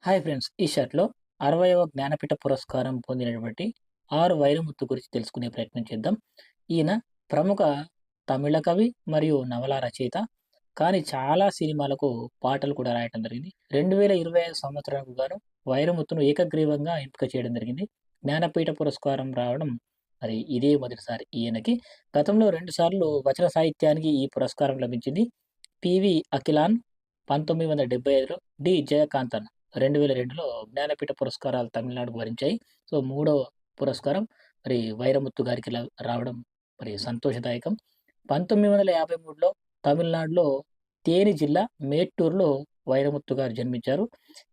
Hi friends! ఈ షర్ట్‌లో 60వ జ్ఞానపీఠ పురస్కారం పొందినటువంటి ఆర్ వైరముత్తు గురించి తెలుసుకునే ప్రయత్నం చేద్దాం. ఈయన ప్రముఖ తమిళ కవి మరియు నవల రచయిత. కానీ చాలా సినిమాలకు పాటలు కూడా రాయటం జరిగింది. 2025 సంవత్సరానికి గాను వైరముత్తును ఏకగ్రీవంగా ఎంపిక చేయడం జరిగింది. జ్ఞానపీఠ పురస్కారం రావడం మరి ఇదే మొదటిసారి ఈయనకి. గతంలో 2 సార్లు వచన సాహిత్యానికి ఈ పురస్కారం లభించింది. పివి అఖిలాన్ 1975లో, డి. జయకాంతన్ 2002లో జ్ఞానపీఠ పురస్కారాలు తమిళనాడుకు వరించాయి. సో, మూడో పురస్కారం మరి వైరముత్తు గారికి రావడం మరి సంతోషదాయకం. 1953లో తమిళనాడులో తేని జిల్లా మేట్టూరులో వైరముత్తు గారు జన్మించారు.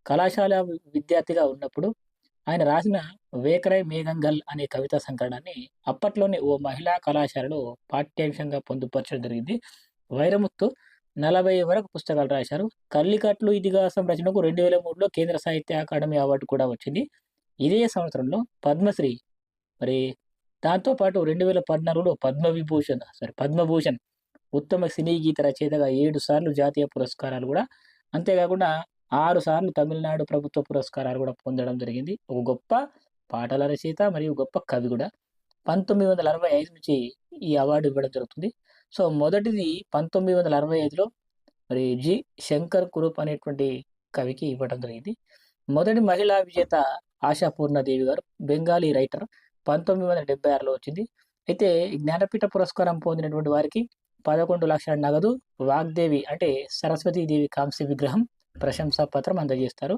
కళాశాల విద్యార్థిగా ఉన్నప్పుడు ఆయన రాసిన 'వేకరై మేఘంగల్' అనే కవితా సంకలనాన్ని అప్పట్లోనే ఓ మహిళా కళాశాలలో పాఠ్యాంశంగా పొందుపరచడం జరిగింది. వైరముత్తు 40 వరకు పుస్తకాలు రాశారు. 'కల్లికట్లు ఇతిహాసం' రచనకు 2003లో కేంద్ర సాహిత్య అకాడమీ అవార్డు కూడా వచ్చింది. ఇదే సంవత్సరంలో పద్మశ్రీ మరి దాంతో పాటు 2014లో పద్మభూషణ్ ఉత్తమ సినీ గీత రచయితగా 7 సార్లు జాతీయ పురస్కారాలు గూడా, అంతేగాకుండా 6 సార్లు తమిళనాడు ప్రభుత్వ పురస్కారాలు గూడా పొందడం జరిగింది. ఒక గొప్ప పాటల రచయిత మరియు గొప్ప కవి గూడా. 1965 నుంచి ఈ అవార్డు ఇవ్వడం జరుగుతుంది. సో, మొదటిది 1965లో మరి 'శంకర్ కురుప్' అనేటువంటి కవికి ఇవ్వడం జరిగింది. మొదటి మహిళా విజేత ఆశాపూర్ణదేవి గారు, బెంగాలీ రైటర్. 1976లో వచ్చింది. అయితే ఈ జ్ఞానపీఠ పురస్కారం పొందినటువంటి వారికి 11,00,000 నగదు, వాగ్దేవి అంటే సరస్వతీదేవి కాంస్య విగ్రహం, ప్రశంసా పత్రం అందజేస్తారు.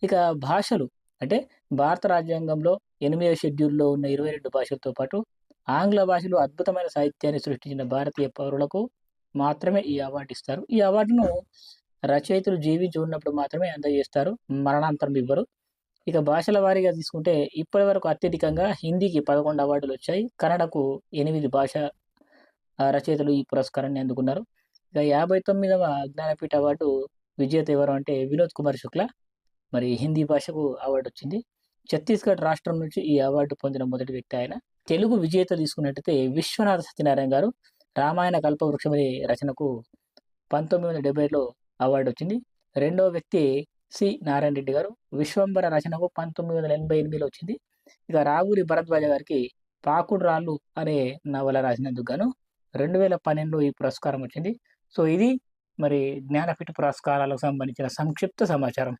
ఇక భాషలు అంటే భారత రాజ్యాంగంలో 8వ షెడ్యూల్‌లో ఉన్న 22 భాషలతో పాటు ఆంగ్ల భాషలో అద్భుతమైన సాహిత్యాన్ని సృష్టించిన భారతీయ పౌరులకు మాత్రమే ఈ అవార్డు ఇస్తారు. ఈ అవార్డును రచయితలు జీవించి ఉన్నప్పుడు మాత్రమే అందజేస్తారు. మరణాంతరం ఇవ్వరు. ఇక భాషల వారీగా తీసుకుంటే ఇప్పటివరకు అత్యధికంగా హిందీకి 11 అవార్డులొచ్చాయి. కన్నడకు 8 రచయితలు ఈ పురస్కారాన్ని అందుకున్నారు. ఇక 59వ జ్ఞానపీఠ అవార్డు విజేత ఎవరు అంటే వినోద్ కుమార్ శుక్లా. మరి హిందీ భాషకు అవార్డొచ్చింది. ఛత్తీస్‌గఢ్ రాష్ట్రం నుంచి ఈ అవార్డు పొందిన మొదటి వ్యక్తి ఆయన. తెలుగు విజేత తీసుకున్నట్టయితే విశ్వనాథ సత్యనారాయణ గారు 'రామాయణ కల్పవృక్షం' అనే రచనకు 1970లో అవార్డొచ్చింది. రెండో వ్యక్తి నారాయణ రెడ్డి గారు. 'విశ్వంబర' రచనకు 1988లో వచ్చింది. ఇక రావూరి భరద్వాజ గారికి 'పాకుడు రాళ్ళు' అనే నవల రాసినందుకు గాను 2012లో ఈ పురస్కారం వచ్చింది. సో, ఇది మరి జ్ఞానపీఠ పురస్కారాలకు సంబంధించిన సంక్షిప్త సమాచారం.